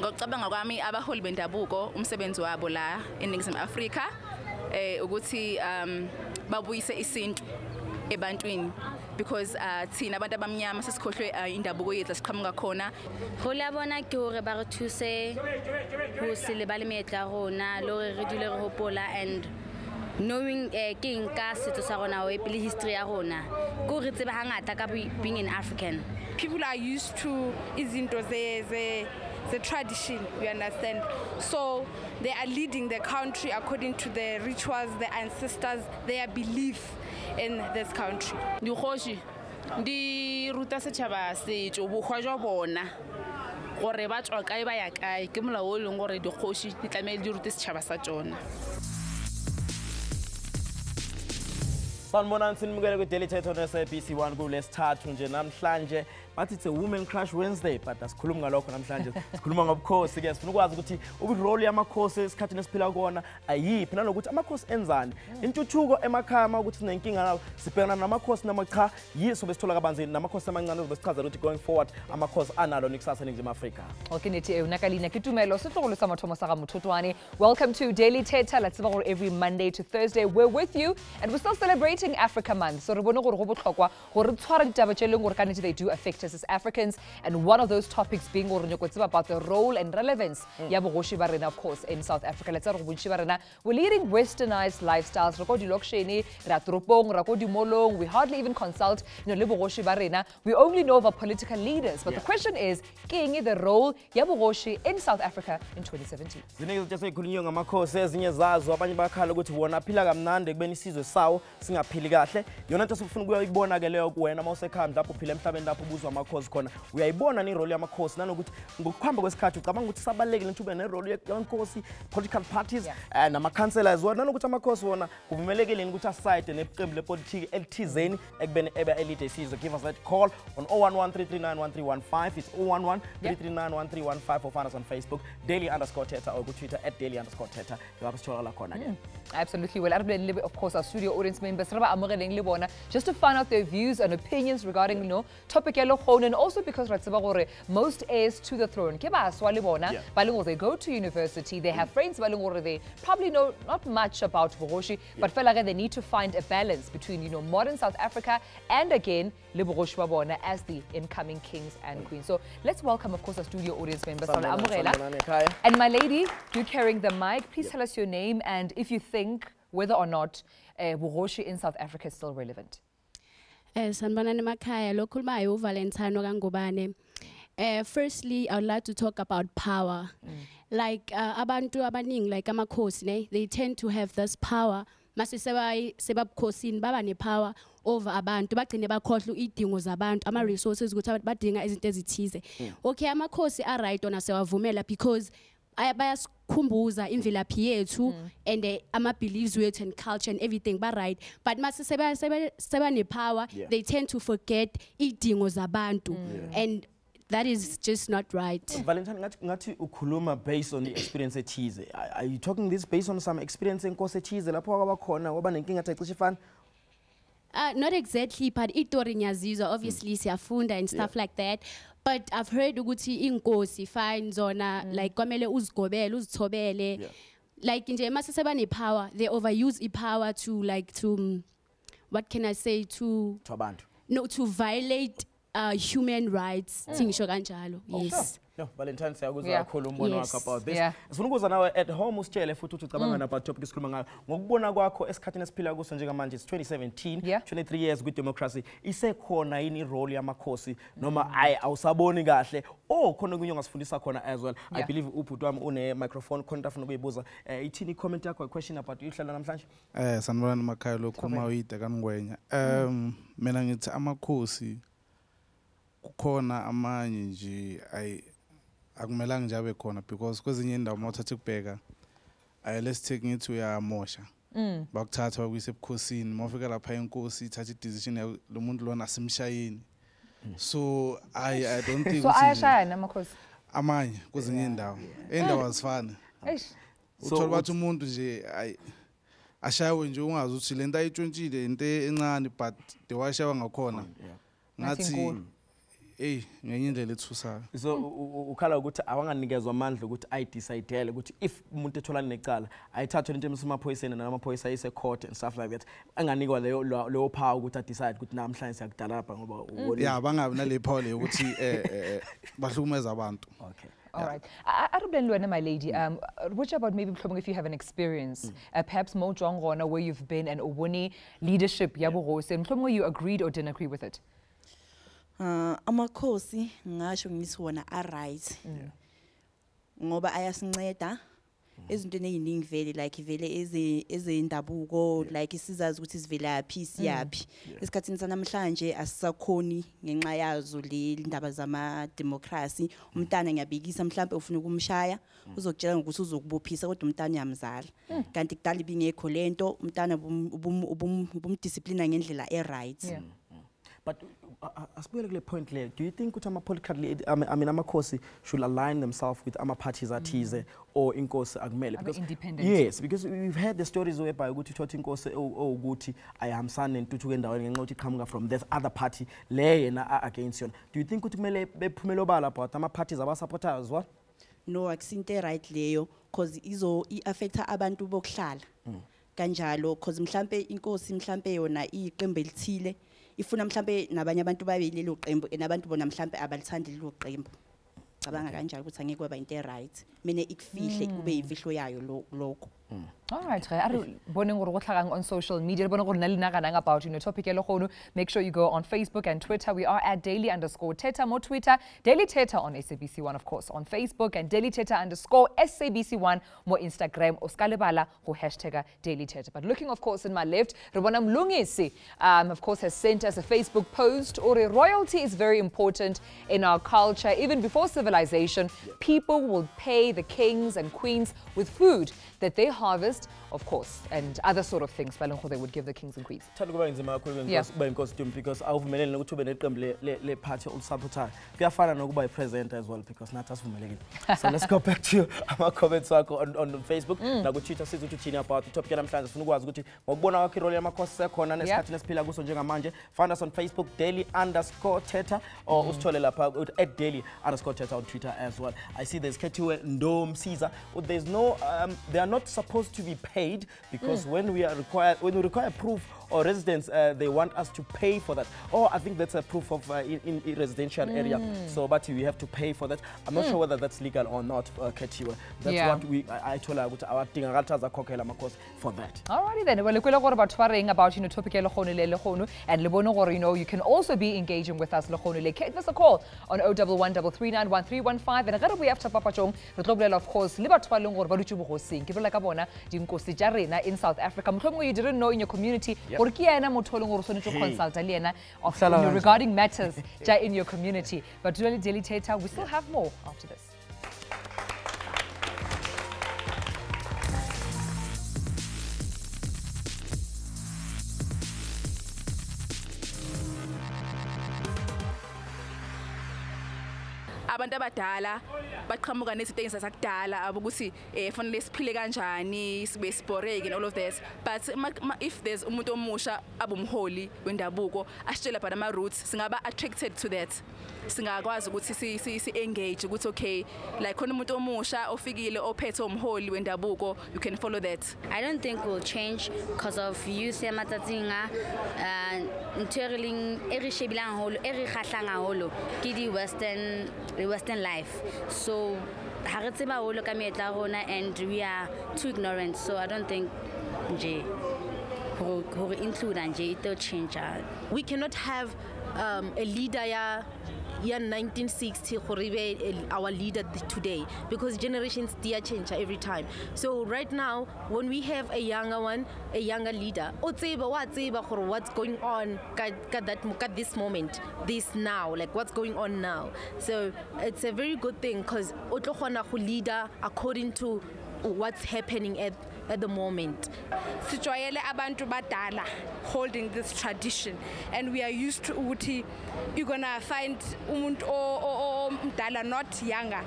Ngokucabanga kwami abaholi bendabuko umsebenzi wabo la eNingizimu Afrika ukuthi babuyise isintu ebantwini because thina abantu abamnyama sesikhohlwe indabuko yethu siqhamuka khona. Ho la bona ke hore ba re thuse ho se le ba le meetla rona lo re dule re hopola and knowing king ka setso sa rona o epile history ya rona go re tseba hangata ka being an African. People are used to izinto the tradition, you understand, so they are leading the country according to the rituals, the ancestors, their belief in this country. Dikgoši di ruta setšhaba setšo bokgwa jwa bona gore ba tswa kae ba ya kae ke molao o leng gore dikgoši di tlamehile di rute setšhaba sa tsona. Sanibonani sinimukele ku Daily Thetha on SABC 1 kulesithathu nje namhlanje bathi it's a Women Crush Wednesday but asikhulumi ngalokho namhlanje sikhuluma ngobukhosi ke sifuna ukwazi ukuthi uburole yamakhosi esikhathini esiphila kuona ayiphi nalokuthi amakhosi enzani intuthuko emakhaya ukuthi sinenkinga nawo sibhekana namakhosi noma cha yiso besithola kabanzi namakhosi amancane besichazela ukuthi going forward amakhosi analo nikusasa eNingizimu Afrika. Okay nithi unakalina ke Tumelo sihlokolo sa mathomo sa Mothotoane. Welcome to Daily Thetha. Let's about every Monday to Thursday. We're with you and we're still celebrating Africa Month. So re bone gore go botlhokwa gore tshwara ditaba tse leng gore kanetse they do affect us as Africans, and one of those topics being about the role and relevance ya bogoshi ba rena of course in South Africa. Let's say go ba rena we're leading westernized lifestyles. Re go di loksheni, ra tropong, ra go di molong. We hardly even consult le bogoshi ba rena. We only know of our political leaders. But the question is, ke the role ya bogoshi in South Africa in 2017. Ziningi izinto ezikhulunywa ngamakhosi ezinye zazo abanye bakhala ukuthi wona aphila kamnandi kubeni isizwe sawo singaphili kahle. Yona into sifuna ukuyibona ke leyo kuwena mawusekhaya lapho uphila emhlabeni lapho ubuzwa amakhosi khona uyayibona ni role yamakhosi nanokuthi ngokuhamba kwesikhathi ucabanga ukuthi sabalekile ukuthi ube ne role yamakhosi political parties nama councillors wona nanokuthi amakhosi wona kuvumelekile ukuthi aside neqembu lepolitiki elithizeni ekubeni ebe elite isizwe. Give us that call on 011-339-1315. It's 011-339-1315 or find us on Facebook daily_Thetha or go Twitter @daily_Thetha. Absolutely. Well, of course, our studio audience members just to find out their views and opinions regarding topic and also because most heirs to the throne they go to university, they have friends they probably know not much about Bogoshi, but they need to find a balance between modern South Africa and again Bogoshi as the incoming kings and queens. So let's welcome of course our studio audience members. And my lady, you're carrying the mic, please tell us your name and if you think whether or not Bogoshi in South Africa is still relevant. Firstly, I would like to talk about power. Like abantu abaningi like amakhosi they tend to have this power. Mase sebabukhosini baba ne power over abantu bagcine bakhohlwa idingo zabantu ama resources ukuthi badinga izinto ezithize. Okay, amakhosi are right ona sewavumela because bayasikhumbuza imvelaphi yethu and ama beliefs wethu and culture and everything but right, but mase seba ne power they tend to forget idingo zabantu and that is just not right. Valentine, ngathi ukhuluma based on the experience ethize. Are you talking this based on some experience enkosi ethize lapho abakhona waba nenkinga ecishe ifana? Not exactly, but itori nyazizwa obviously siyafunda and stuff like that. But I've heard ukuthi inkosi fine zona like kwamele uzigobele uzithobele. Like nje mase seba ne power, they overuse power to what can I say to violate human rights. Yes. No, Valentine siyakuzwa kakhulu umbono wakho about this. Sifuna ukuza nawe at home usitshele futhi ukuthi ucabanga about topic esikhuluma ngayo. Ngokubona kwakho esikhathini esiphila kuso njengamanje 2017, 23 years with democracy. Isekhona yini role yamakhosi noma awusaboni kahle? Khona kunye ongasifundisa khona as well. I believe ubhuti wami une microphone khona afuna ukuyibuza. Ithini comment yakho question about ihlala namhlanje? Sanibona emakhaya lokho mawuyide kaningwenya. Mina ngithi amakhosi kukhona amanye nje akumelanga nje abe khona because kwezinye indawo mawuthatha ukubheka let's take ngithi uyamosha bakuthatha bakuyise ebukhosini mawufika lapha inkosi ithatha i-decision lo muntu lona asimshayini so I don't think so ayashaya namakhosi amanye kwezinye indawo azifana uthola bathi umuntu nje ashawe nje ungazi ukuthi lento ayitshontshile into encane but dewashaya ngakhona ngathi ngenye indlela ethusayo. So ukhala ukuthi awanganikezwa amandla ukuthi ayidecide ukuthi if umuntu etholana necala ayithathwe into emsemaphoyiseni namaphoyisa ayise court and stuff like that. Anganikwa leyo power ukuthi decide ukuthi namhlanje siyakudala lapha ngoba yeah bangabi nale power le ukuthi bahlukumeza abantu. Okay. All right. My lady, what about maybe if you have an experience, perhaps more Jongona where you've been and Obuni leadership, where you agreed or didn't agree with it? Amakhosi ngasho ngisona right. Ngoba ayasinceda ezintweni eziningi vele like vele ezendabuko like isizazi ukuthi sivelaphi siyapi. Esikhathini sanamhlanje asisakhoni ngenxa yazo le indaba zama democracy. Umntana ngiyabikisa mhlambe ufuna ukumshaya uzokutshela ukuthi uzokubophisa kodwa umntana uyamzala. Kanti kudala ibingekho lento umntana ubumdiscipline ngendlela right. But asibuyele kule point le, do you think ukuthi amakhosi should align themselves with parties athize or inkosi akumele? Because independent. Yes, because we've heard the stories whereby ukuthi uthothi inkosi ukuthi ayihambisani nentuthuko endaweni ngenxa ukuthi iqhamuka from this other party le yena against yona. Do you think ukuthi kumele bephumele obala about parties abasupportayo as well? No, akusinte right leyo because affecta abantu bokuhlala. Kanjalo because mhlambe inkosi mhlambe yona iqembu elithile ifuna mhlambe nabanye abantu babe lelo qembu enabantu bona mhlambe abalithandi lelo qembu. Cabanga kanjalo ukuthi angeke kwaba into right. Mina ikufihle kube yimfihlo yayo lokho. All right, on social media. About topic. Make sure you go on Facebook and Twitter. We are at daily_Thetha. More Twitter, Daily Thetha on SABC1, of course, on Facebook, and Daily Thetha_SABC1. More Instagram, Oskalebala, who hashtag Daily Thetha. But looking, of course, in my left, Rubonam Lungisi, of course, has sent us a Facebook post. Royalty is very important in our culture. Even before civilization, people will pay the kings and queens with food that they harvest, of course, and other sort of things they would give the kings and queens. Because awuvumelene ukuthi ube neqembu le party olisupportayo kuyafana nokuba ipresident as well because nathi asivumelekile. So let's go back to our comments on Facebook na ku Twitter sithi uthini about topic namhlanje sifuna ukwazi ukuthi ngokubona kwakhe irole yamakhosi sekhona nesikhathi nesiphila kuso njengamanje. Find us on Facebook daily_Thetha or usithole lapha @daily_Thetha on Twitter as well. I see there's Ketiwe Ndom Caesar. There's no they are not supposed to be paid because when we require proof or residence, they want us to pay for that. Or I think that's a proof of in residential area. So, but we have to pay for that. I'm not sure whether that's legal or not, Ketiwe. That's what I told her our thing for that. Alrighty then. Well, about topic and you can also be engaging with us. Give us a call on 011 339 and we have to of course in South Africa. You didn't know in your community. Regarding matters in your community. But really, Daily Thetha, we still have more after this. Abantu abadala baqhamuka nezinto ezasakudala abukuthi fanele siphile kanjani sibe sporeke and all of that, but if there's umuntu omusha abumholi wendabuko asitshela about ama roots singaba attracted to that, singakwazi ukuthi si engage ukuthi okay like khona umuntu omusha ofikile ophethe umholi wendabuko, you can follow that. I don't think will change because of you se matatsinga ntwerling eri shebilang holo eri khahlanga holo ke di western life, so ha re tseba holo ka meetla rona and we are too ignorant, so I don't think nje ho include nje it will change. We cannot have a leader ya 1960 our leader today because generations change every time. So right now when we have a younger leader what's going on at this moment, this now, like what's going on now, so it's a very good thing because leader according to what's happening at the moment. Sijwayele abantu badala holding this tradition, and we are used to ukuthi you're gonna find umuntu omdala, not younger.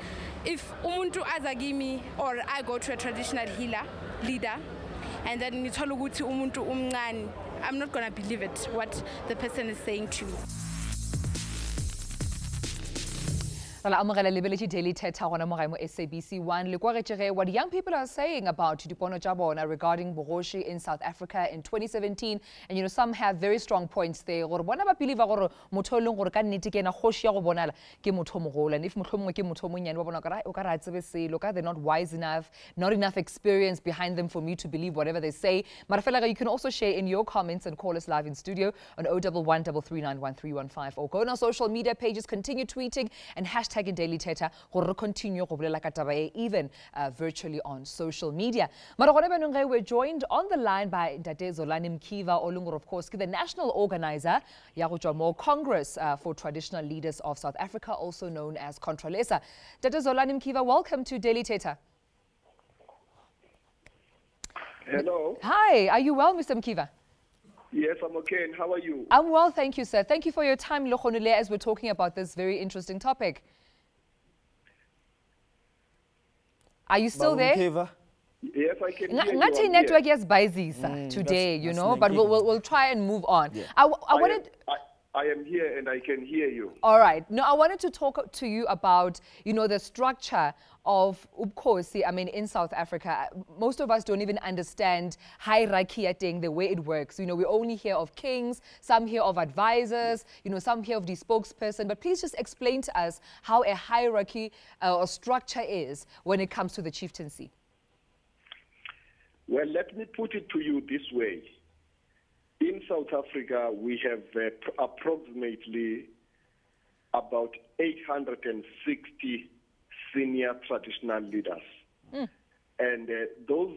If umuntu azagimi or I go to a traditional leader and then ngithola ukuthi umuntu umncane, I'm not gonna believe it what the person is saying to me. amogela lebeletse daily Thetha gona mo gae mo SABC 1 le kwagetse what young people are saying about dipono tša bona regarding bogoši in South Africa in 2017, and you know some have very strong points there gore bona ba believe gore motho leng gore ka nnete ke ena kgoši ya go bonala ke motho mogolo, and if mohlomongwe ke motho monyane wa bona o ka re a tsebe selo ka they're not wise enough, not enough experience behind them for me to believe whatever they say. Mara fela you can also share in your comments and call us live in studio on 011 339 1315 or go on our social media pages, continue tweeting and hashtag in Daily Thetha gore re continue go bolela ka taba e even virtually on social media. Mara gone banong we're joined on the line by Ntate Zolani Mkiva Olungur, of course, the national organizer ya go tšwa mo Congress for Traditional Leaders of South Africa, also known as Contralesa. Ntate Zolani Mkiva, welcome to Daily Thetha. Hello. Hi, are you well, Mr. Mkiva? Yes, I'm okay. And how are you? I'm well, thank you, sir. Thank you for your time, Lokhonule, as we're talking about this very interesting topic. Are you still there? Yes, I can hear you. Ngati network is busy today, you know, but we'll try and move on. Yeah. I am here and I can hear you. All right. No, I wanted to talk to you about, you know, the structure of ubukhosi. I mean, in South Africa, most of us don't even understand hierarchy thing, the way it works. You know, we only hear of kings, some hear of advisors, you know, some hear of the spokesperson. But please just explain to us how a hierarchy or structure is when it comes to the chieftaincy. Well, let me put it to you this way. In South Africa, we have approximately about 860 senior traditional leaders. And those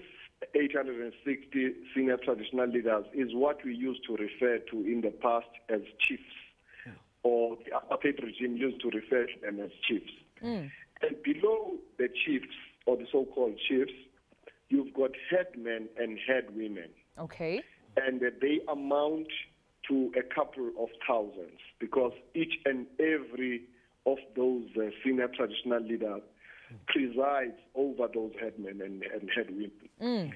860 senior traditional leaders is what we used to refer to in the past as chiefs, or the apartheid regime used to refer to them as chiefs. And below the chiefs, or the so-called chiefs, you've got headmen and headwomen. Okay. And they amount to a couple of thousands, because each and every of those senior traditional leaders presides over those headmen and headwomen.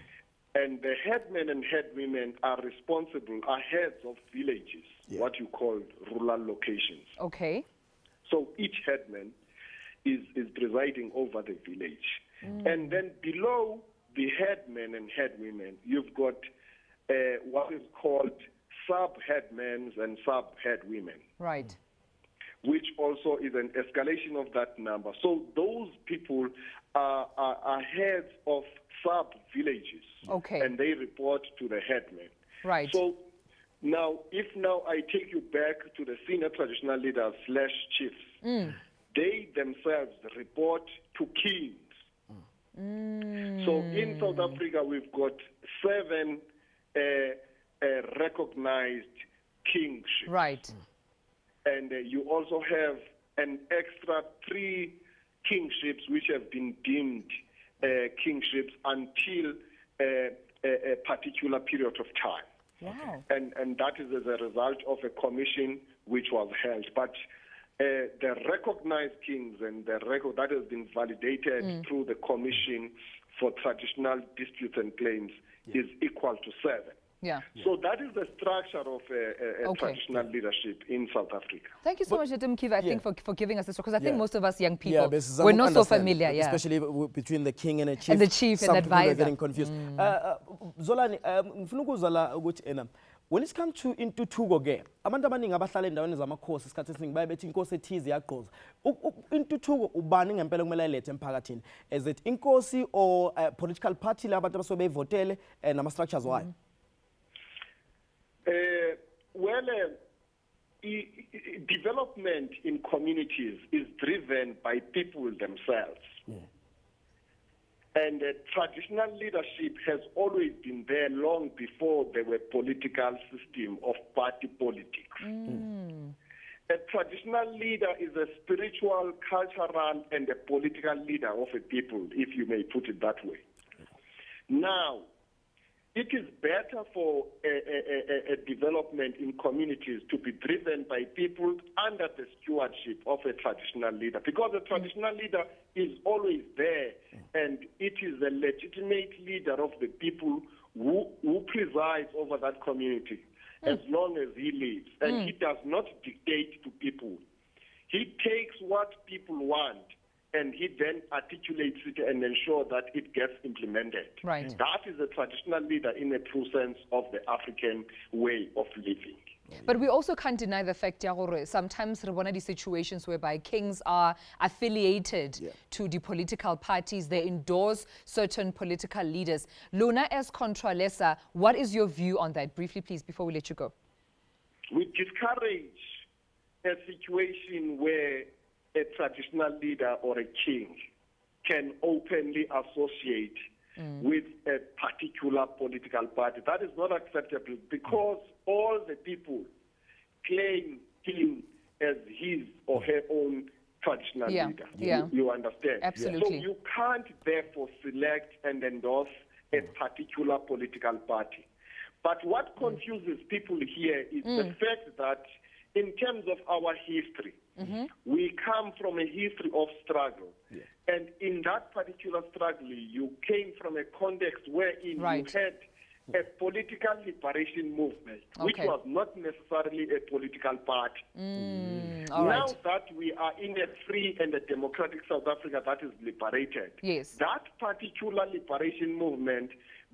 And the headmen and headwomen are responsible, are heads of villages, what you call rural locations. Okay. So each headman is presiding over the village. And then below the headmen and headwomen, you've got what is called sub-headmen and sub-headwomen. Right. Which also is an escalation of that number. So those people are heads of sub-villages. Okay. And they report to the headman. Right. So now, if I take you back to the senior traditional leaders / chiefs, they themselves report to kings. So in South Africa, we've got 7 recognized kingships. Right. And you also have an extra 3 kingships which have been deemed kingships until a particular period of time. Wow. And that is as a result of a commission which was held. But the recognized kings and the record that has been validated through the Commission for Traditional Disputes and Claims is equal to 7. Yeah. So that is the structure of traditional leadership in South Africa. Thank you so much, Ntate Mkiva, I think, for giving us this, because I think most of us young people, we're not so familiar. Especially between the king and the chief. And the chief and the advisor. Some people are getting confused. Zolani, when it comes to intuthuko ke abantu abaningi abahlala endaweni zamakhosi isikhathi esiningi bayebethi inkosi ethize yaqoza intuthuko ubani ngempela kumele ayilethe emphakathini, is it inkosi or political party la abantu abasobe bevotele nama structures wayo? Development in communities is driven by people themselves. And traditional leadership has always been there long before there were political system of party politics. A traditional leader is a spiritual, cultural, and a political leader of a people, if you may put it that way. Now, it is better for a development in communities to be driven by people under the stewardship of a traditional leader, because a traditional leader is always there, and it is a legitimate leader of the people who presides over that community as long as he lives. And he does not dictate to people. He takes what people want and he then articulates it and ensures that it gets implemented. Right. That is a traditional leader in a true sense of the African way of living. But we also can't deny the fact that sometimes there are these situations whereby kings are affiliated to the political parties. They endorse certain political leaders. Luna as Contralesa, what is your view on that? Briefly, please, before we let you go. We discourage a situation where a traditional leader or a king can openly associate with a particular political party. That is not acceptable because all the people claim him as his or her own traditional leader. You understand? Absolutely. So you can't therefore select and endorse a particular political party. But what confuses people here is the fact that in terms of our history, we come from a history of struggle. And in that particular struggle, you came from a context wherein you had a political liberation movement, which was not necessarily a political party. Now that we are in a free and a democratic South Africa that is liberated, that particular liberation movement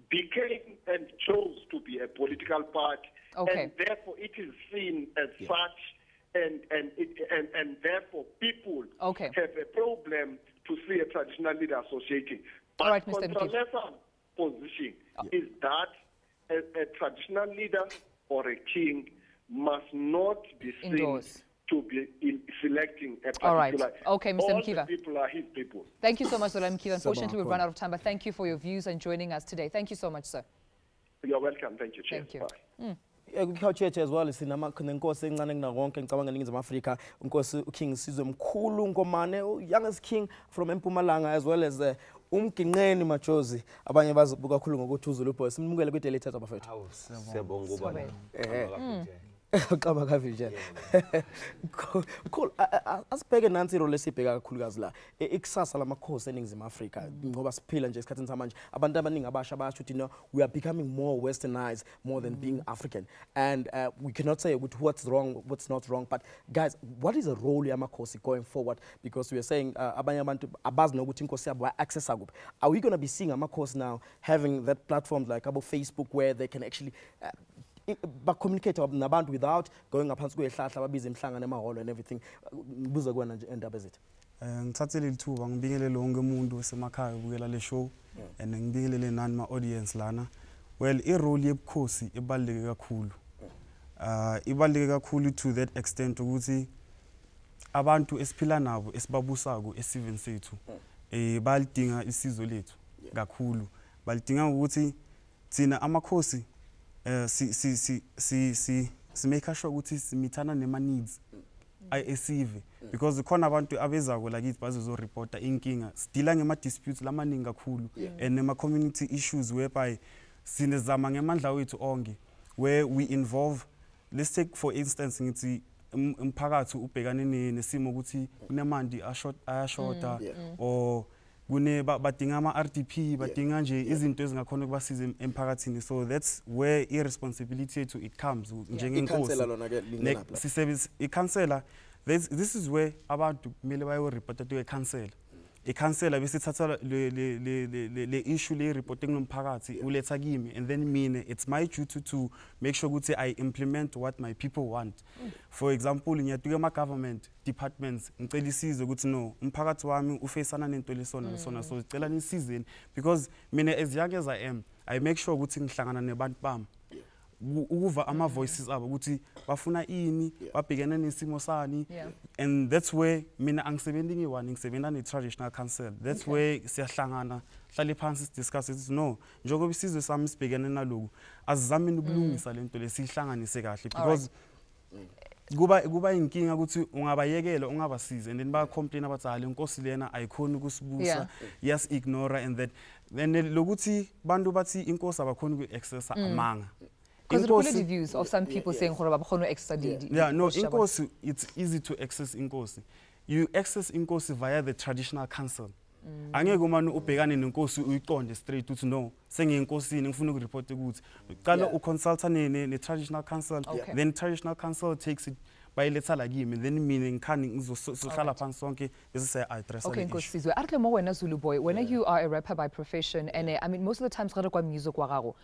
became and chose to be a political party, and therefore it is seen as such, and therefore people have a problem to see a traditional leader associating. But Contralesa's position is that a traditional leader or a king must not be seen to be selecting a particular. Okay, Mr. All Mkiva. the people are his people. Thank you so much, Zola Mkiva. Unfortunately, we've run out of time, but thank you for your views and joining us today. Thank you so much, sir. You're welcome. Thank you. Cheers. Thank you. Bye. Kwikhawutshethe as well sinenkosi encane kunakonke ngicabanga eNingizimu Afrika unkosi uKing Sizwe Mkhulu Nkomane, youngest king from Mpumalanga, as well as umginqeni Majozi, abanye bazibuka kakhulu ngokuthi uZulu boy. Simukele kwi-Daily Thetha bafethu. Siyabonga ubaba. Qaba kavinje. Cool. Asibheke nansi irole lesibheka kakhulukazi la. Ikusasa lamakhosi eNingizimu Afrika ngoba siphila nje esikhathini samanje. Abantu abaningi abasha bayasho ukuthi we are becoming more westernized more than being African. And we cannot say what's wrong, what's not wrong, but guys, what is the role yamakhosi going forward? Because we are saying abanye abantu abazi nokuthi inkosi yabo access akuphi. Are we going to be seeing amakhosi now having that platforms like Facebook where they can actually communicate nabantu without going ngaphansi kwehlahla babiza imhlangano emaholo and everything? Buza kuwena nje endaba ezithi. Ngithathele lithuba ngibingelele wonke umuntu osemakhaya ubukela le show and ngibingelele nani ma audience lana. Well, irole yebukhosi ibaluleke kakhulu. Ibaluleke kakhulu to that extent ukuthi abantu esiphila nabo esibabusako esiveni sethu balidinga isizwe lethu kakhulu. Balidinga ukuthi thina amakhosi si make sure ukuthi simithana nema needs esive, because khona abantu abezako lakithi bazozo reporta inkinga sidila ngema disputes lamaningi kakhulu and nema community issues whereby sinezama ngemandla wethu onke where we involve. Let's take for instance ngithi umphakathi ubhekane nesimo ukuthi kunemandi ayashota or kune badinga ama RDP badinga nje izinto ezingakhona ukubasiza emphakathini. So that's where irresponsibility to it comes njengenkosi sisebenza ikhansela. This is where abantu kumele bayo report to ikhansela. Ikhansela bese thatha le issue le reporting nomphakathi uletha kimi, and then mina it's my duty to make sure ukuthi I implement what my people want. For example, ngiyatuka ama government departments ngicela isizo ukuthi no umphakathi wami ufacana nento lesona lesona, so ngicela nisizeni, because mina as young as I am, I make sure ukuthi ngihlangana nebantu bami ukuva ama voices abo ukuthi bafuna ini babhekene nesimo sani, and that's where mina angisebenzi ngiwani ngisebenza ne traditional council. That's where siyahlangana hlale phansi sidiscuss ukuthi no njengoba isizwe sami sibhekene naloku azizame ukulungisa lento lesihlanganise kahle, because kuba inkinga ukuthi ungabayekela ungabasiza and then ba complain abathi hayi inkosi lena ayikhona ukusibusa, yes ignore, and that then lokuthi bantu bathi inkosi abakhona uku-accessa amanga. Because the political views of some people saying inkosi, it's easy to access inkosi. You access inkosi via the traditional council. Angeke umani ubhekane nenkosi uyiqonde straight uthi no sengiyinkosini ngifuna ukureport ukuthi qala uconsulta ne traditional council, then traditional council takes it bayiletha la kimi then mina ngikhani ngizohlala phansi sonke bese siya address okay nkosizwe atle mo wena Zulu boy when you are a rapper by profession and I mean most of the times ga re kwa music wa gago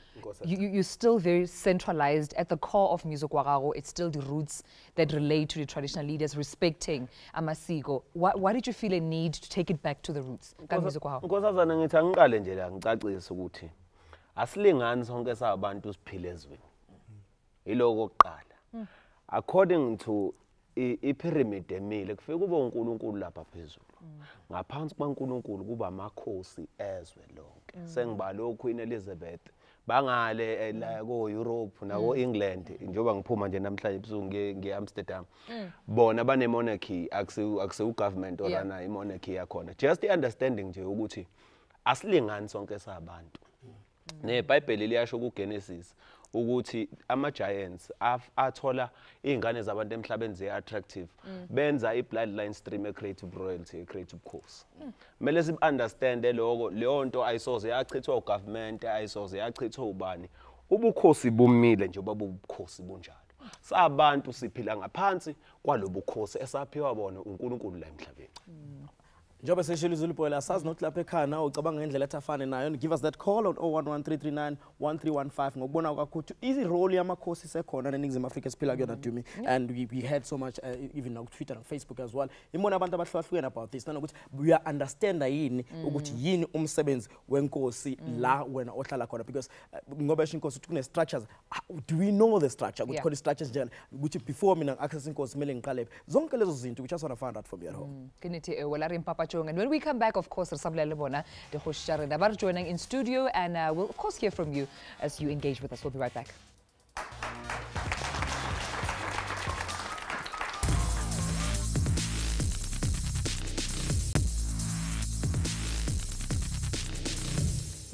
you're still very centralized at the core of music wa gago it's still the roots that relate to the traditional leaders respecting amasiko why did you feel a need to take it back to the roots ka music wa gago nkosazana ngithi angiqale nje la ngicacise ukuthi asilingani sonke sabantu siphile ezweni iloko oqala according to i-pyramid emile kufika kube uNkulunkulu lapha phezulu ngaphansi kwaNkulunkulu kuba amakhosi ezwe lonke sengiba lo Queen Elizabeth bangale la ko Europe na ko England njoba ngiphuma nje namhlanje ebusuku nge-Amsterdam bona bane monarchy akuse government orana i-monarchy yakhona just understanding nje ukuthi asilingani sonke sabantu neBhayibheli liyasho kuGenesis ukuthi ama giants athola izingane zabantu emhlabeni ze attractive benza i-bloodline stream creative royalty creative course mele si understand lokho leyo nto ayisoze yachithwa ugovernment ayisoze yachithwa ubani ubukhosi bumile nje babukhosi bunjalo sabantu siphila ngaphansi kwalobukhosi esaphiwa bona uNkulunkulu la emhlabeni Njobe seshilo Zulu boy la sazi not lapha ekhaya nawe ucabanga ngendlela ethafane nayo give us that call on 0113391315 ngokubona kwakho easy role yamakhosi sekhona neNingizimu Afrika siphila kuyona Dumi and we had so much even on Twitter and Facebook as well imona abantu abahlukahlukene about this nanokuthi we understand yini ukuthi yini umsebenzi wenkosi la wena ohlala khona because ngoba esho inkosi kune structures do we know the structure ukuthi khona structures njani ukuthi before mina access inkosi mele ngiqale zonke lezo zinto we just want to find out from you at home Kinithi wala ri mpapa and when we come back of course Sabulele bona de khoshare da bar joining in studio and we'll of course hear from you as you engage with us. We'll be right back.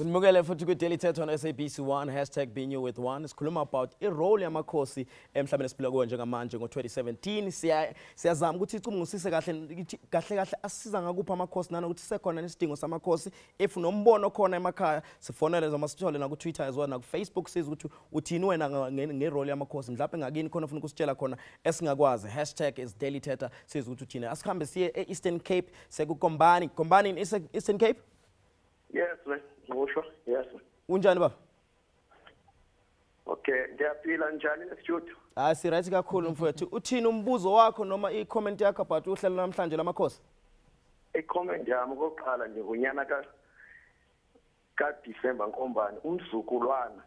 Sinimukele futhi ku Daily Thetha on SABC 1 #being you with one sikhuluma about irole yamakhosi emhlabeni esiphila kuwo njengamanje ngo2017 siyazama ukuthi icumngusise kahle asisiza ngakupha amakhosi nana ukuthi sekhona nesidingo samakhosi if nombono khona emakhaya sifonele zoma sithole na ku Twitter as well na ku Facebook siza ukuthi uthini wena ngerole yamakhosi mhlawumbe ngakini khona ufuna ukusitshela khona esingakwazi #isDailyThetha siza ukuthi uthini asikhambe siye eEastern Cape sekukombani in Eastern Cape. Yes yes unjani baba okay ndiyaphila njani studio si right kakhulu mfowethu uthini umbuzo wakho noma i-comment yakho about uhlelo namhlanje lamakhosi i-comment yami okokuqala nje unyana ka December ngombani umzukulwana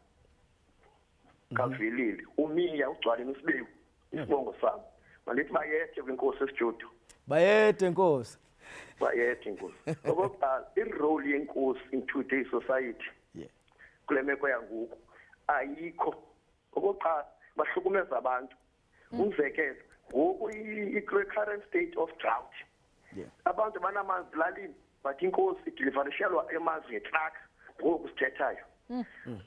kavilile umiya ugcwale nesibeku isibongo sami malithi bayethe kwinkosi studio bayethe nkosi bayethe inkosi okokuqala irole yenkosi in today's society kule meko yangoku ayikho okokuqala bahlukumeza abantu umzekelo ngoku i-current state of drought abantu banamanzi lalini but inkosi ideliverishelwa emanzi ngetruck ngoku sithethayo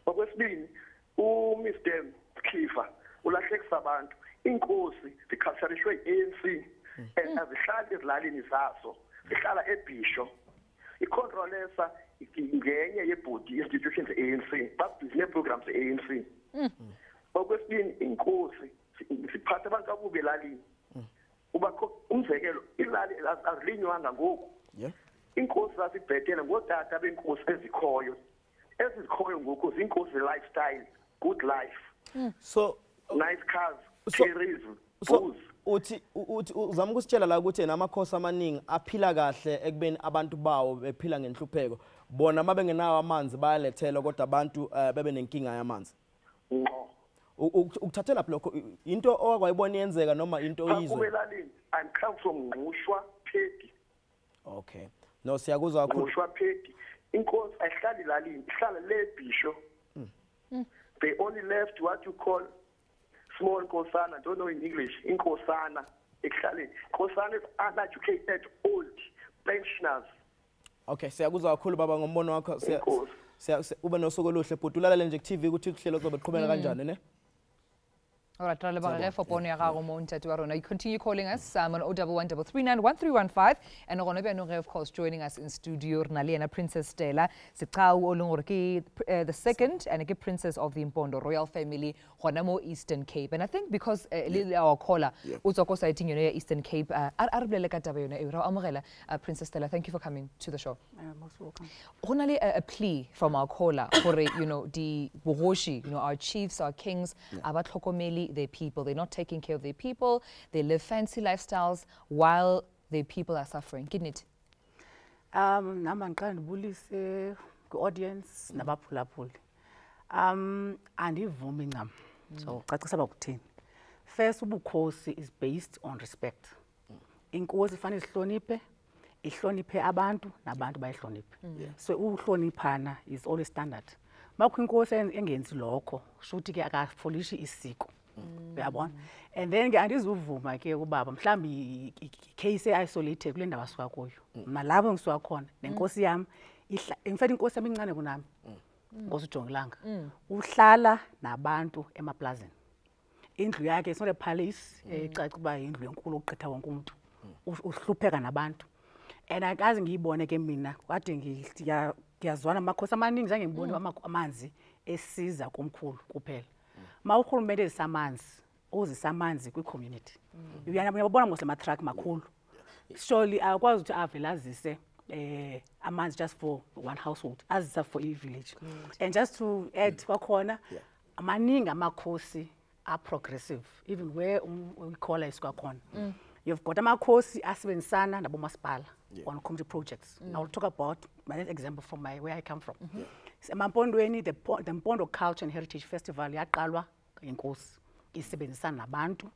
okwesibini uMr Khifa ulahlekisa abantu inkosi ziculturishwe i-ANC and azihlali ezilalini zaso ihlala eBhisho icontrolesa ngenye yebhodi institutions ANC babhizi neprograms ANC okwesibini inkosi siphatha abantu abube elalini ubakho umzekelo ilali azilinywanga ngoku inkosi zasibhetele ngodata benkosi ezikhoyo ngoku zinkosi lifestyle good life so nice cars tourism uthi uzama ukusitshela la ukuthi namakhosi amaningi aphila kahle ekubeni abantu bawo bephila ngenhlupheko bona mabengenawo amanzi bayalethela kodwa abantu bebe nenkinga yamanzi ukuthathela lokho into okwayibona yenzeka noma into oyizwe kubelalini I'm come from Ngqushwa Phedi okay no siyakuzwa kakhulu Ngqushwa Phedi inkosi ayihlali lalini ihlala leBhisho they only left what you call small Nkosana, don't know in English, Nkosana, exactly. Nkosana is uneducated old pensioners. Okay, siyakuzwa kakhulu baba ngombono wakho ube nosoko lohle bhuti ulalele nje ku TV ukuthi uhlelo uzobe uqhubeka kanjani ne? All right, you continue calling us on 011-339-1315 and of course joining us in studio Naliena Princess Stella the second and a princess of the Impondo royal family Honamo Eastern Cape. And I think because our caller also citing Eastern Cape Princess Stella, thank you for coming to the show. Most welcome. Only a plea from our caller for the Bohoshi, our chiefs, our kings, their people. They're not taking care of their people. They live fancy lifestyles while their people are suffering. Kini. Nama ngiqala ndibulise ku-audience nabaphulaphuli. Andivumi ncam. So cacisa bakuthini. First, ubukhosi is based on respect. Inkosi ifanele ihloniphe abantu nabantu bayihloniphe. So ukuhloniphana is always standard. Makho inkosi engenzi lokho shuthi ke akafolishi isiko. Uyabona? And then ke andizuvuma ke ubaba mhlambi case isolated kule ndawo asuka kuyo. Malabo ngisuka khona nenkosi yami ngifela inkosi yami incane kunami. Nkosi uJongilanga. Uhlala nabantu emaplazini. Indlu yakhe is not a palace, ecaca kuba indlu enkulu ogqitha wonke umuntu. Uhlupheka nabantu. And akazi ngiyibone ke mina kade ngiyazwana amakhosi amaningi zange ngibone amanzi esiza komkhulu kuphela. Mawuhulumende ezisamanzi ozisamanzi kwi-community. Uyabona mose ama-truck makhulu. Surely akwazi ukuthi avelazise amanzi just for one household, azisa for a village. And just to add kwakhona amaningi amakhosi are progressive, even where we call it kwakhona. You've got amakhosi asebenzisana nabomasipala on community projects. I will talk about my example from where I come from. Emampondweni, the Mpondo Culture and Heritage Festival yaqalwa inkosi isebenzisana nabantu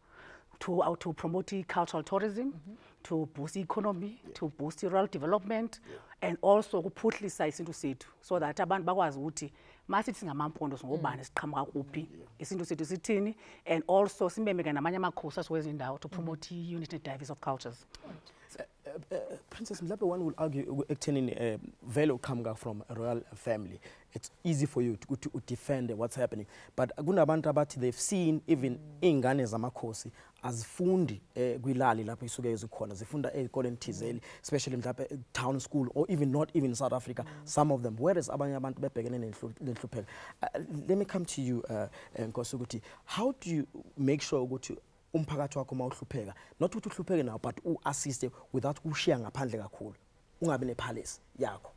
to promote cultural tourism, to boost economy, to boost rural development, and also ukuphuhlisa isintu sethu so that abantu bakwazi ukuthi masithi ngamampondo ngobani siqhamuka kuphi isintu sethu sithini, and also simemeke namanye amakhosi asiwezindawo to promote unity and diversity of cultures. Princess Mlape, one will argue ekuthenini vele uqhamuka from a royal family, it's easy for you to defend what's happening, but kunabantu abathi they've seen even ingane zamakhosi azifundi kwilali lapho isuke ezikhona, zifunda ezikoleni thizeli, especially mhlawumbe town school or even not even South Africa, some of them, whereas abanye abantu bebhekene nenhlupheko. Let me come to you, Nkosi, ukuthi how do you make sure ukuthi umphakathi wakho mawuhlupheka, not ukuthi uhlupheke nawo but u-assist without kushiya ngaphandle kakhulu, ungabe nepalace yakho?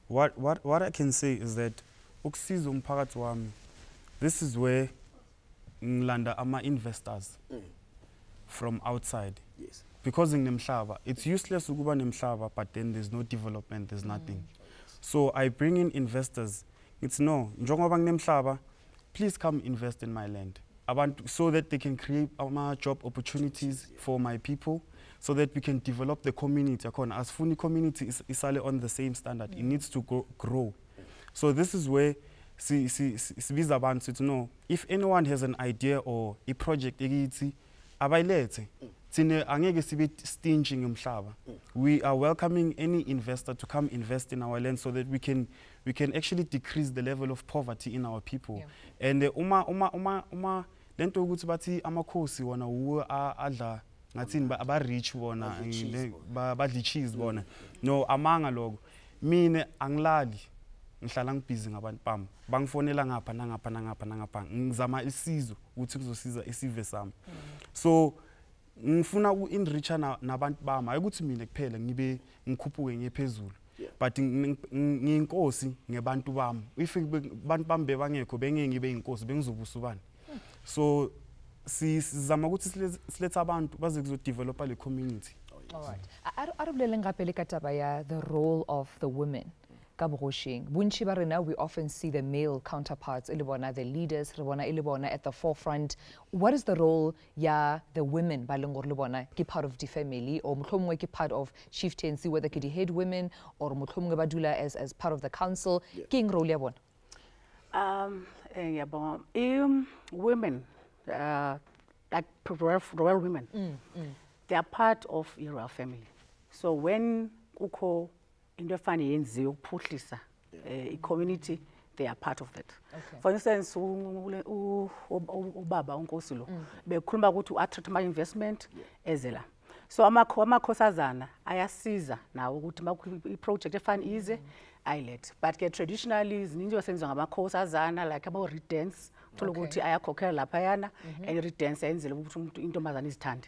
What I can say is that ukusiza umphakathi wami, this is where ngilanda ama-investors from outside. Yes. Because nginemhlaba, it's useless ukuba nemhlaba but then there's no development, there's nothing. So I bring in investors. It's no, njengoba nginemhlaba, please come invest in my land. So that they can create job opportunities for my people, so that we can develop the community. As Funi community is on the same standard, it needs to grow. So this is where to know if anyone has an idea or a project, we are welcoming any investor to come invest in our land so that we can actually decrease the level of poverty in our people. And lento ukuthi bathi amakhosi wona uwe adla ngathini ba rich bona badli cheese bona, no amanga lokho. Mina angilali ngihlala ngibhizi ngabantu bami, bangifonela ngapha nangapha ngizama isizo ukuthi kuzosiza isive sami. So ngifuna uku-enricha nabantu bami, ayikuthi mina kuphela ngibe ngikhuphuke ngephezulu, but ngiyinkosi ngebantu bami. If abantu bami bebangekho bengeke ngibe inkosi, bengizobusa ubani? So sizama ukuthi siletha abantu baze kuzodevelopa le community. All right. Arubulele ngapele kataba ya the role of the women. Bunchi barena, we often see the male counterparts, ilibona the leaders, ilibona at the forefront. What is the role ya the women balongor libona ki part of the family or mutlomwe ki part of chieftaincy, whether ki head women or mutlomwe badula as part of the council? King role ya bona? Women, like royal women, they are part of a royal family. So when uko into efana yenziwe ukuphuhlisa community, they are part of that. Okay. For instance, ubaba uNkosi lo bekhuluma ukuthi u-attract ama-investment ezela. So amakhosazana ayasiza nawo ukuthi i-project efana ize ayilethe. But ke traditionally ziningi esenziwa ngamakhosazana like abo-redance uthola ukuthi ayakhokhela laphayana and i-redance ayenzela ukuthi umuntu intombazane izithande.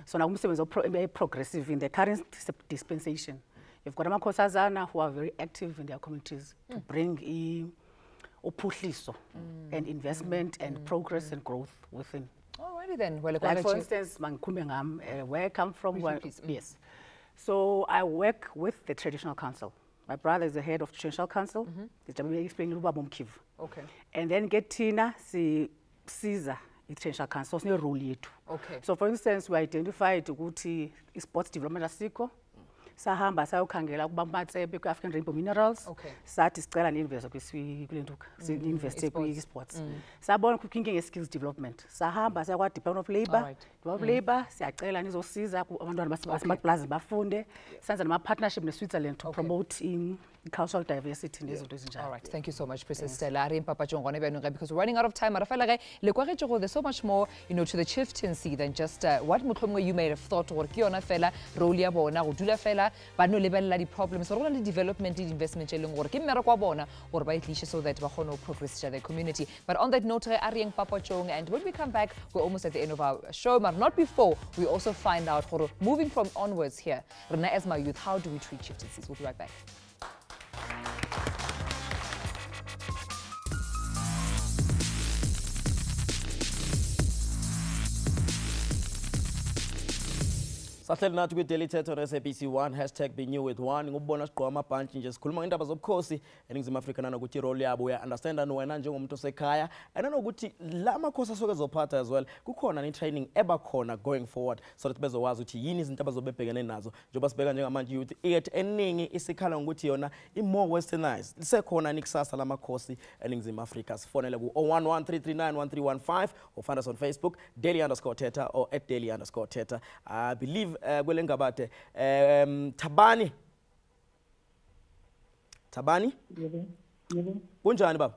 So nakumsebenzi progressive in the current dispensation. You've got amakhosazana who are very active in their communities to bring uphuhliso and investment and progress and growth within. Alrighty then. Well, like for instance, where I come from, yes. So I work with the traditional council. My brother is the head of the traditional council. Okay. And then get Tina, Caesar, the traditional council, so role yethu. Okay. So for instance, we identified ukuthi sports development asikho. Sahamba sayokhangela kubaMatsebe ku-African Rainbow Minerals. Sathi sicela ni-invest kulentuka, si-investe kwi-sports. Sabona kukho inkinga ye-skills development. Sahamba saya kwa-Department of Labour. Department of Labour siyacela nizosiza abantwana basemapulazini bafunde. Senza nama-partnership ne-Switzerland to promote cultural diversity nezinto ezinjalo. All right, thank you so much, Princess Stella. Because we're running out of time. There's so much more, to the chieftaincy than just what you may have thought or kiona fela role ya bona go dula fela ba no lebella di problems or the development investment or ke mmera kwa bona or ba itlishe so that ba kgone progress their community. But on that note, Arieng Papa Chong, and when we come back, we're almost at the end of our show, but not before we also find out moving from onwards here, Rena as my youth, how do we treat chieftaincies? We'll be right back. Sahleli nathi kwi-Daily Thetha on SABC 1 #BeNewWith1 ngubona sigqoka amabhantshi nje sikhuluma ngendaba zobukhosi eNingizimu Afrika nanokuthi irole yabo uya-understanda wena njengomuntu osekhaya and nanokuthi la makhosi asuke ezophatha as well kukhona ni-training ebakhona going forward so that bezokwazi ukuthi yini izinto abazobebhekene nazo njengoba sibheka njengamanje youth yethu eningi isikhala ngokuthi yona i-more westernized lisekhona nikusasa lamakhosi eNingizimu Afrika. Sifonele ku-011-339-1315 or find us on Facebook daily_Thetha or @daily_Thetha. I believe kwele ngabade Thabani kunjani baba?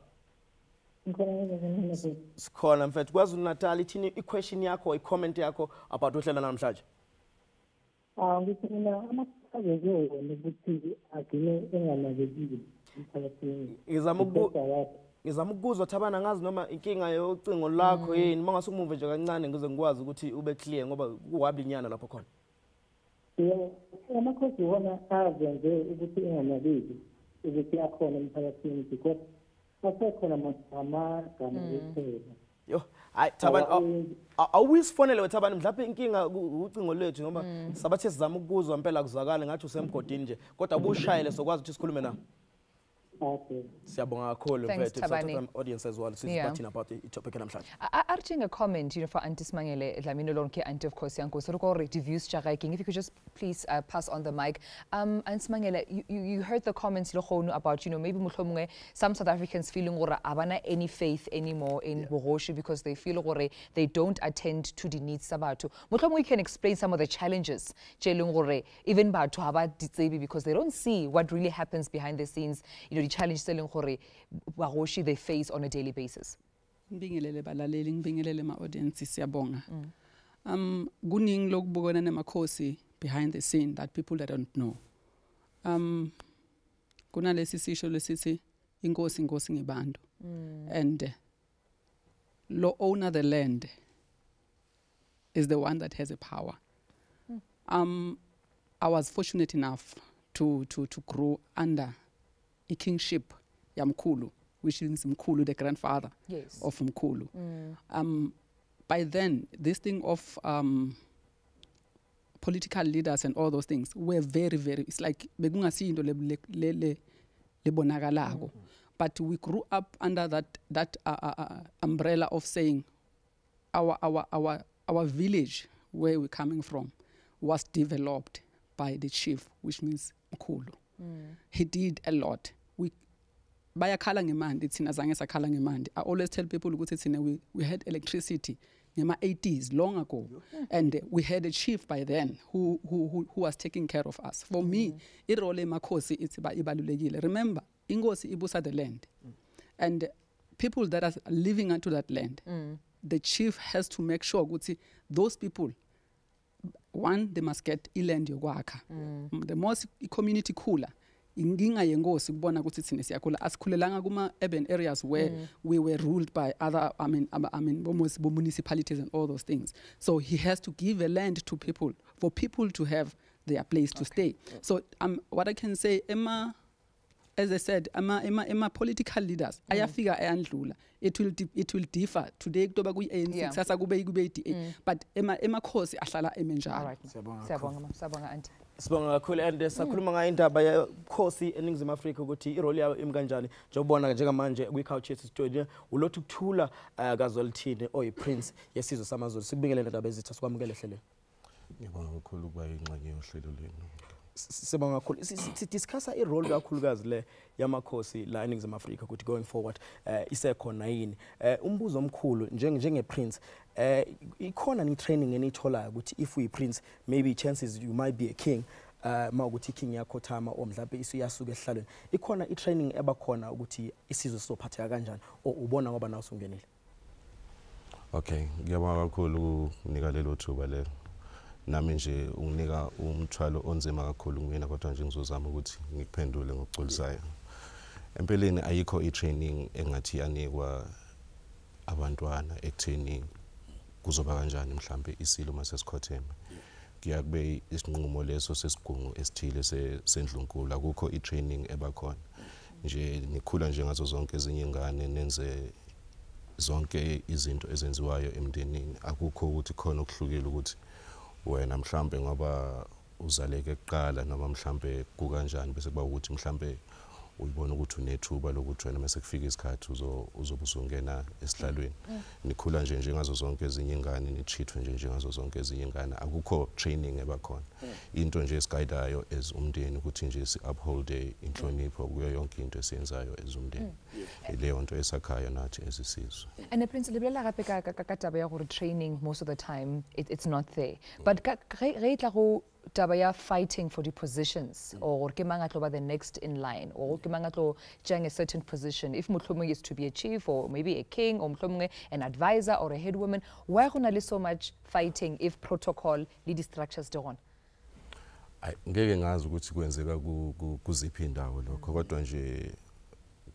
Sikhona mfethu kwaZulu Natal ithini i-question yakho i-comment yakho about uhlela namhlanje? Ngithi mina amakhazeke ukuthi agcine enganakekile emphakathini. Ngizama ukuzwa Thabana ngazi noma inkinga yocingo lakho yini mangase umuve nje kancane ngize ngikwazi ukuthi ube clear ngoba kuwablinyana lapho khona. Amakhosi wona azenze ukuthi enganakeki ukuthi akhona emphakathini because asekhona amagama ephela. Yo, hayi Thabani awusifonele wethabani mhlawumbe inkinga ucingo lethu ngoba sabathe sizama ukuzwa impela kuzwakala ngathi usemgodini nje kodwa bushayele sokwazi ukuthi sikhulume nawe. Okay. Siyabonga kakhulu mfethu audience as well sizibathina about i-topic namhlanje. Arching a comment for Auntie Smangele Dlamini lonke Auntie of course yanko so ko reviews chakaking if you could just please pass on the mic. Auntie Smangele, you heard the comments about maybe mohlomongwe some South Africans feeling gore abana any faith anymore in bogoshi because they feel gore they don't attend to the needs of batho. Mohlomongwe you can explain some of the challenges tseleng gore even batho haba ditsebi because they don't see what really happens behind the scenes, the challenge selling gore bagoshi they face on a daily basis. Ngibingelele balaleli ngibingelele ma audience siyabonga. Kuningi lokubukona nemakhosi behind the scene that people that don't know. Kunalesi sisho lesithi inkosi ngebantu. And law owner the land is the one that has a power. I was fortunate enough to grow under a kingship Yamkulu, which is Mkulu, the grandfather of Mkulu. By then, this thing of political leaders and all those things were very, very, it's like, but we grew up under that umbrella of saying our village, where we're coming from, was developed by the chief, which means Mkulu. He did a lot. I always tell people we had electricity in the 80s, long ago, and we had a chief by then who was taking care of us. For me, irole makhosi it's ibalulekile. Remember, ingosi ibusa the land. And people that are living onto that land, the chief has to make sure ukuthi those people, one, they must get iland yokwakha. The most community cooler. Inginga yengosi kubona ukuthi thina siyakhula asikhulelanga kuma urban areas where we were ruled by other municipalities and all those things. So he has to give a land to people for people to have their place to stay. So what I can say, Emma, as I said, Emma political leaders, ayafika ayandlula. It will differ. Today kutoba ku ANC, sasa kube DA, but Emma khosi ahlala emenjalo. All right. Siyabonga auntie. Sibonga kakhulu and sakhuluma ngayo indaba yekhosi eningizimu Afrika ukuthi irole yayo imkanjani njengobona njengamanje kwi-Couch Studio ulothu ukuthula kazolithini oyiprince yesizwe samaZulu sikubingelele indaba ezitha sikwamukele hlelweni. Ngibonga kakhulu kuba ingxenye yohlelo lwenu. Sibonga kakhulu sidiscussa irole kakhulukazi le yamakhosi la eningizimu Afrika ukuthi going forward isekhona yini umbuzo omkhulu njenge prince ikhona ni training enitholayo ukuthi if we prince maybe chances you might be a king mawukuthi king yakho thama o mhlawumbe isiyasuka ehlalweni ikhona i-training ebakhona ukuthi isizwe sophatheka kanjani ubona ngoba nawe usungenile. Okay, ngiyabonga kakhulu ukunika lelo thuba lelo. Nami nje unginika umthwalo onzima kakhulu kumina kodwa nje ngizozama ukuthi ngikuphendule ngokugculisayo. Empeleni ayikho i-training engathi yanikwa abantwana ekutheni kuzoba kanjani mhlambe isilo masesikhotheme. Kuyakube isinqumo leso sesigungu esithile sendlunkulu akukho i-training ebakhona. Nje nikhula nje ngazo zonke ezinye ingane nenze zonke izinto ezenziwayo emndenini. Akukho ukuthi khona okuhlukile ukuthi wena mhlambe ngoba uzaleke kuqala noma mhlambe kukanjani bese kuba ukuthi mhlambe uyibona ukuthi unethuba lokuthi wena mase kufika isikhathi uzobusungena esihlalweni. Nikhula nje njengazo zonke ezinye ingane nichithwe nje njengazo zonke ezinye ingane akukho training ebakhona. Into nje esigayidayo as umndeni ukuthi nje si uphold inhlonipho kuyo yonke into esiyenzayo as umndeni. Leyo nto esakhayo nathi esisizwe. And the principle la gape ka taba ya gore training most of the time it's not there. But re tla go taba ya fighting for the positions or ke mangatlo ba the next in line or ke mangatlo jang a certain position if mohlomong is to be a chief or maybe a king or mohlomong an advisor or a head woman why gona le so much fighting if protocol le di structures de gona. Ngeke ngazi ukuthi kwenzeka kuziphi indawo lokho kodwa nje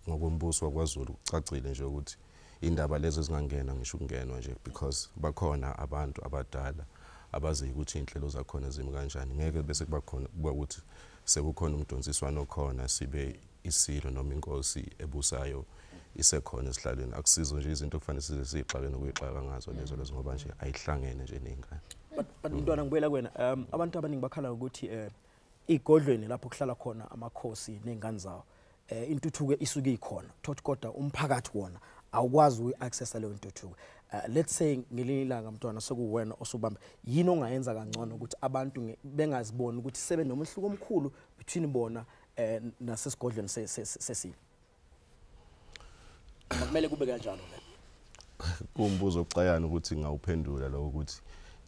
ngokombuso wakwaZulu ucacile nje ukuthi indaba lezo zingangena ngisho kungenwa nje because bakhona abantu abadala abazi ukuthi inhlelo zakhona zimi kanjani ngeke bese kuba khona kuba ukuthi sekukhona umdonsiswano khona sibe isilo noma inkosi ebusayo isekhona esihlalweni akusizo nje izinto kufanele size sixake nokuyixaka ngazo lezo ngoba nje ayihlangene nje nengane. But intwana ngibuyela kuwena abantu abaningi bakhala ukuthi igodlweni lapho kuhlala khona amakhosi nezingane zawo intuthuko isuke ikhona thothi kodwa umphakathi wona awukwazi uaccessa leyo intuthuko. Let's say ngelinye ilanga mntwana sekuwena osubamba yini ongayenza kangcono ukuthi abantu bengaziboni ukuthi sebe nomhluko omkhulu between bona nasesigodlweni sesini. Kumele kube kanjalo le. Kumbuzo oxayana ukuthi ngawuphendula lo ukuthi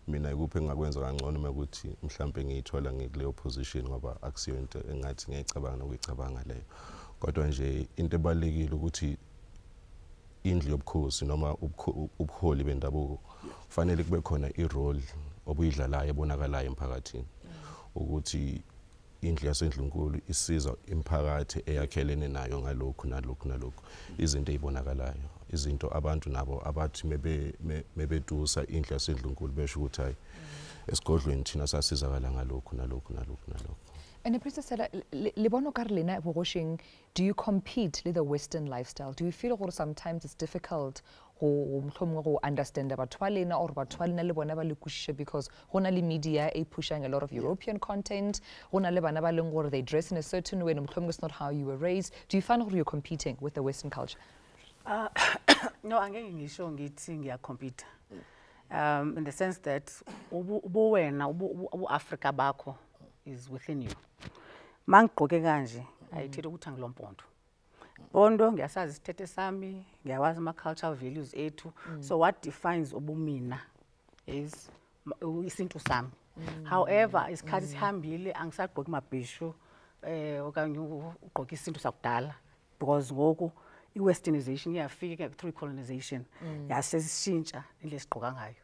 mina ikuphi engakwenza kangcono ukuthi mhlambe ngiyithola ngikuleyo position ngoba akusiyo into engathi ngiyicabanga nokuyicabanga leyo. Kodwa nje into ebalekile ukuthi indlu yobukhosi noma ubuholi bendabuko kufanele kube khona irole obuyidlalayo ebonakalayo emphakathini ukuthi indlu yasendlunkulu isiza imphakathi eyakhelene nayo ngalokho nalokho izinto ezibonakalayo izinto abantu nabo abathi mebedusa indlu yasendlunkulu besho ukuthi hayi esigodlweni thina sasizakala ngalokho. And the princess said, Libono Carlina Bogoshing, do you compete with the Western lifestyle? Do you feel that sometimes it's difficult to understand about Twalina or about Twalina Libonaba Lukusha because Honali media is pushing a lot of European content, Honalebanaba they dress in a certain way, and is not how you were raised. Do you find that you're competing with the Western culture? No, I'm getting shown getting a computer. In the sense that Africa Bako is within you. Mangqoke kanje ayithethi ukuthi angilompondo. Pondo ngiyasazi isithethe sami, ngiyawazi ama cultural values ethu. So what defines ubumina is isintu sami. However, isikhathi sihambile angisagqoki mabhishu okanye ugqoka isintu sakudala because ngoku i-westernization iyafika through colonization yasesishintsha indlela esigqoka ngayo.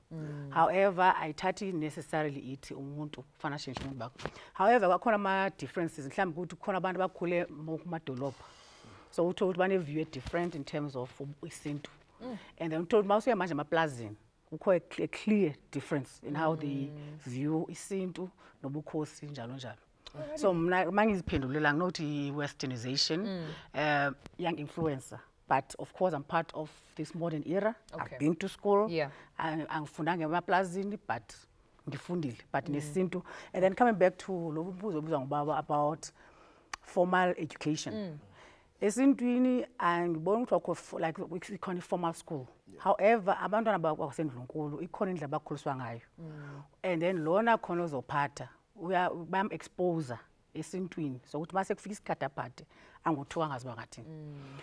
However, ayithathi necessarily ithi umuntu kufana ashintshe umuntu bakho. However, kwakhona ama-differences mhlawumbe ukuthi kukhona abantu abakhule kumadolobha, so uthola ukuthi bane-view different in terms of isintu. And then uthola ukuthi mawusuya manje emaplazini kukho a clear difference in how they view isintu nobukhosi njalo njalo. So mangiziphendulela nginothi westernization, young influencer, but of course I'm part of this modern era. I've been to school. Angifundanga emaplazini but ngifundile but nesintu. And then coming back to lo bubuzo obuzwa ngubaba about formal education. Esintwini angibona ukuthi like ikhona formal school. However, abantwana bakwasendlunkulu ikhona indlela abakhuliswa ngayo. And then lona khona ozophatha bam expose esintwini so ukuthi mase kufika isikhathi aphathe anguthuka ngaziba ngathini.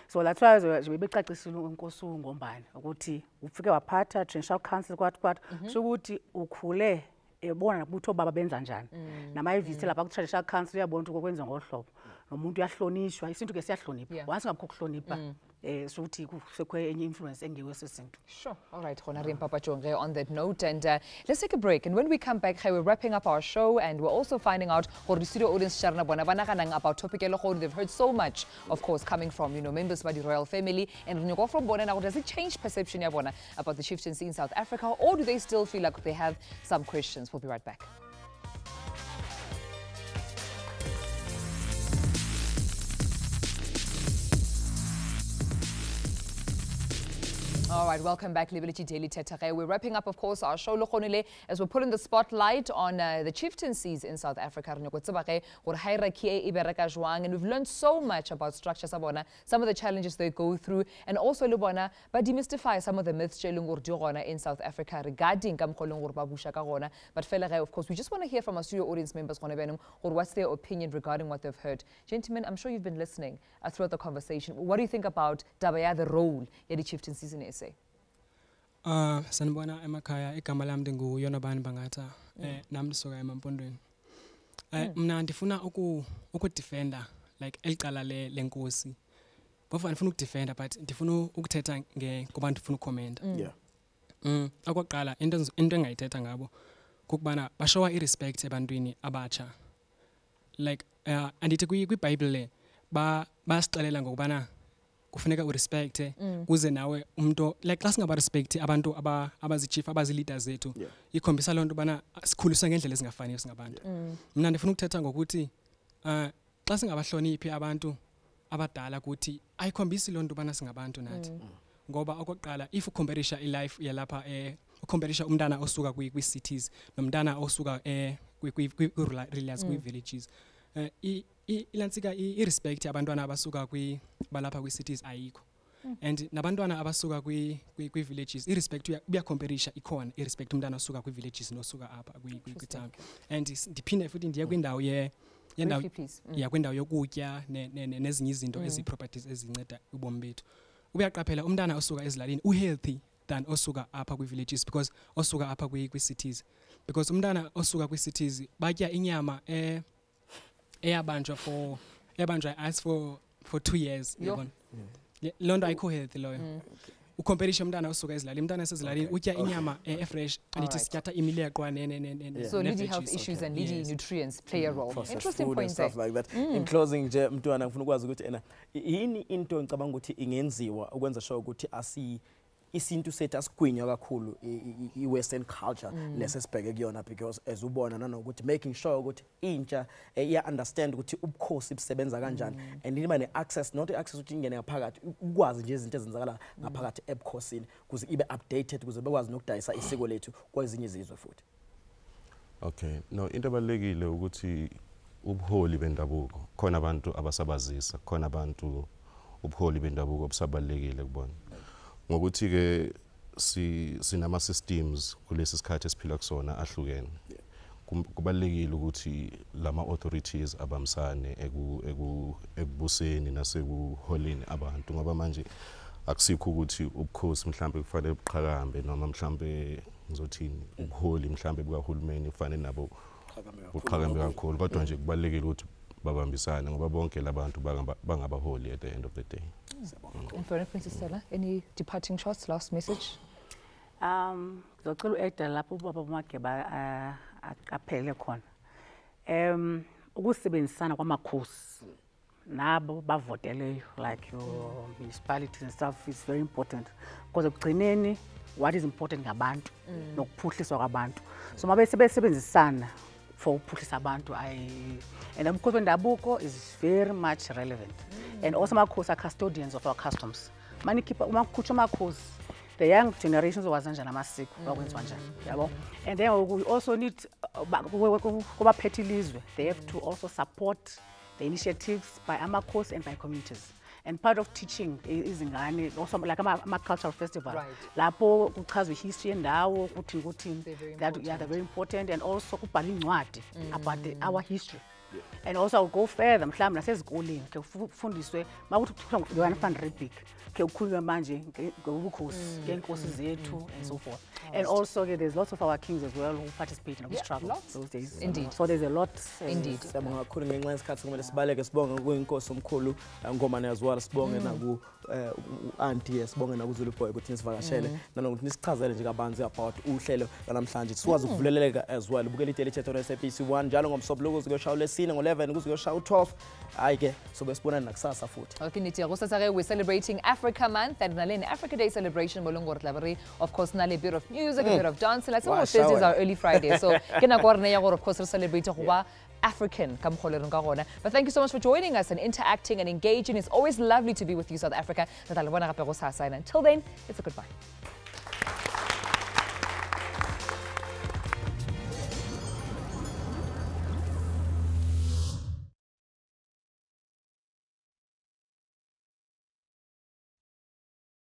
So that's why nje bebecacisile uNkosi ngombani ukuthi ufike waphatha traditional council kwathi so ukuthi ukhule ebona ukuthi obaba benza njani namayivisi lapha ku traditional council uyabona ukuthi kokwenza ngohlobo nomuntu uyahlonishwa isintu ke siyahlonipha once ngakho kuhlonipha so ukuthi kusekho enye influence engewesesintu. Sure. All right, Honorable Papa Jonge, on that note, and let's take a break. And when we come back, we're wrapping up our show, and we're also finding out for the studio audience about topic they've heard so much, of course, coming from members of the royal family. And when you go from Bona, does it change perception about the chieftaincy in South Africa, or do they still feel like they have some questions? We'll be right back. All right, welcome back, Liberty Daily Thetha. We're wrapping up, of course, our show as we're putting the spotlight on the chieftaincies in South Africa. And we've learned so much about structures, some of the challenges they go through, and also but demystify some of the myths in South Africa regarding but of course, we just want to hear from our studio audience members what's their opinion regarding what they've heard. Gentlemen, I'm sure you've been listening throughout the conversation. What do you think about the role of the chieftaincies in SA? Sanibona emakhaya igama lami ndinguyona bani bangatha nami ndisoka emampondweni. Mina ndifuna ukudefenda like elicala lenkosi. Bafana ndifuna ukudefenda but ndifuna ukuthetha ngoba ndifuna ucomment. Akwaqala into engayithetha ngabo kokubana bashowa irespect ebantwini abatsha. Like andithi kwiBhayibhile le basixelela ngokubana kufuneka urespecte kuze nawe umuntu like xa singaba respect abantu abazichief abazi-leaders zethu ikhombisa loo nto bana sikhuliswa ngendlela ezingafaniyo singabantu. Mina ndifuna ukuthetha ngokuthi xa singabahloniphi abantu abadala kuthi ayikhombisi loo nto bana singabantu nathi ngoba okokuqala if ucomparisa ilife yalapha ucomparisa umntana osuka kwi-cities nomntana osuka kwi-rural areas kwi-villages ilantsika irespect abantwana abasuka balapha kwi-cities ayikho and nabantwana abasuka kwi-villages irespect uyacomparisha ikhona irespect umntana osuka kwi-villages nosuka apha kwi-town and ndiphinde futhi ndiye kwindawo kwindawo yokutya nezinye izinto ezi-properties ezinceda ubomi bethu. Uyaqaphela umntana osuka ezilalini uhealthy than osuka apha kwi-villages because osuka apha kwi-cities because umntana osuka kwi-cities batya inyama eyabanjwa ice for 2 years yabona loo nto ayikho healthy loyo. Ucomparisa umntana osuka ezilalini umntana esezilalini utya inyama efresh andithi sityatha imileqwa so leading health issues and leading nutrients play a role. Interesting point stuff like that. In closing nje mntwana ngifuna ukwazi ukuthi yini into ngicabanga ukuthi ingenziwa ukwenza sure ukuthi isintu sethu asigwinywa kakhulu i-western culture lesesibheke kuyona because as ubona nanokuthi making sure ukuthi intsha iya-understand ukuthi ubukhosi busebenza kanjani and iba ne-access not access ukuthi ingene ngaphakathi ukwazi nje izinto ezenzakala ngaphakathi ebukhosini kuze ibe updated kuze bekwazi nokudayisa isiko lethu kwezinye izizwe futhi. Okay, no into abalekile ukuthi ubuholi bendabuko khona abantu abasabazisa khona abantu ubuholi bendabuko obusabalekile kubona ngokuthi ke sinama systems kulesi sikhathi esiphila kusona ahlukene. Kubalekile ukuthi lama authorities abamsane ekubuseni nasekuholeni abantu ngoba manje akusikho ukuthi ubukhosi mhlambe kufanele buqhakambe noma mhlambe ngizothini ubuholi mhlambe bukahulumeni kufanele nabo buqhakambe kakhulu kodwa nje kubalekile ukuthi babambisane ngoba bonke labantu bangabaholi at the end of the day. And for Princess Stella, any departing shots, last message? Ngizocela u-Eda lapho ubaba uMageba aphele khona. Ukusebenzisana kwamakhosi nabo bavoteleyo like your municipalities and stuff is very important because ekugcineni what is important ngabantu nokuphuhliswa kwabantu. So mabe sebenzisana for ukuphuhlisa abantu and umkhosi wendabuko is very much relevant. And also amakhosi are custodians of our customs. Mani keep umakutsho amakhosi the young generations wazanjani amasiko bakwenziwa njani yabo. And then we also need kubaphethe ilizwe they have to also support the initiatives by amakhosi and by communities. And part of teaching izingane also like a cultural festival lapho kuchazwe history yendawo ukuthi that yeah they're very important and also kubhala incwadi about our history. And also I'll go further mhlawumbe nasezikoleni ke kufundiswe makuthi kuthiwa Van Riebeeck ke ukhulunywa manje ngobukhosi ngenkosi zethu and so forth. And also there's lots of our kings as well who participate in the struggle those days. Indeed. So there's a lot. Indeed. Siyabonga kakhulu ngenxa yesikhathi kumele sibaleke sibonge kuyinkosi omkhulu ngomane yaziwala sibonge naku auntie sibonge nakuZulu Boy ukuthi nisivakashele nanokuthi nisichazele nje kabanzi about uhlelo namhlanje sikwazi ukuvuleleka as well bukela itele chat on SABC 1 njalo ngomsobolo kuziyoshawa lesine ngo11 kuziyoshawa u12 hayi ke sobe sibona nakusasa futhi. Okay nithi yakusasa we're celebrating Africa month and nale Africa Day celebration bolongor tlabari of course nale a bit of music a bit of dancing like some Thursdays are early Friday so kena korne ya of course celebrate goba African but thank you so much for joining us and interacting and engaging. It's always lovely to be with you, South Africa. Until then, it's a goodbye.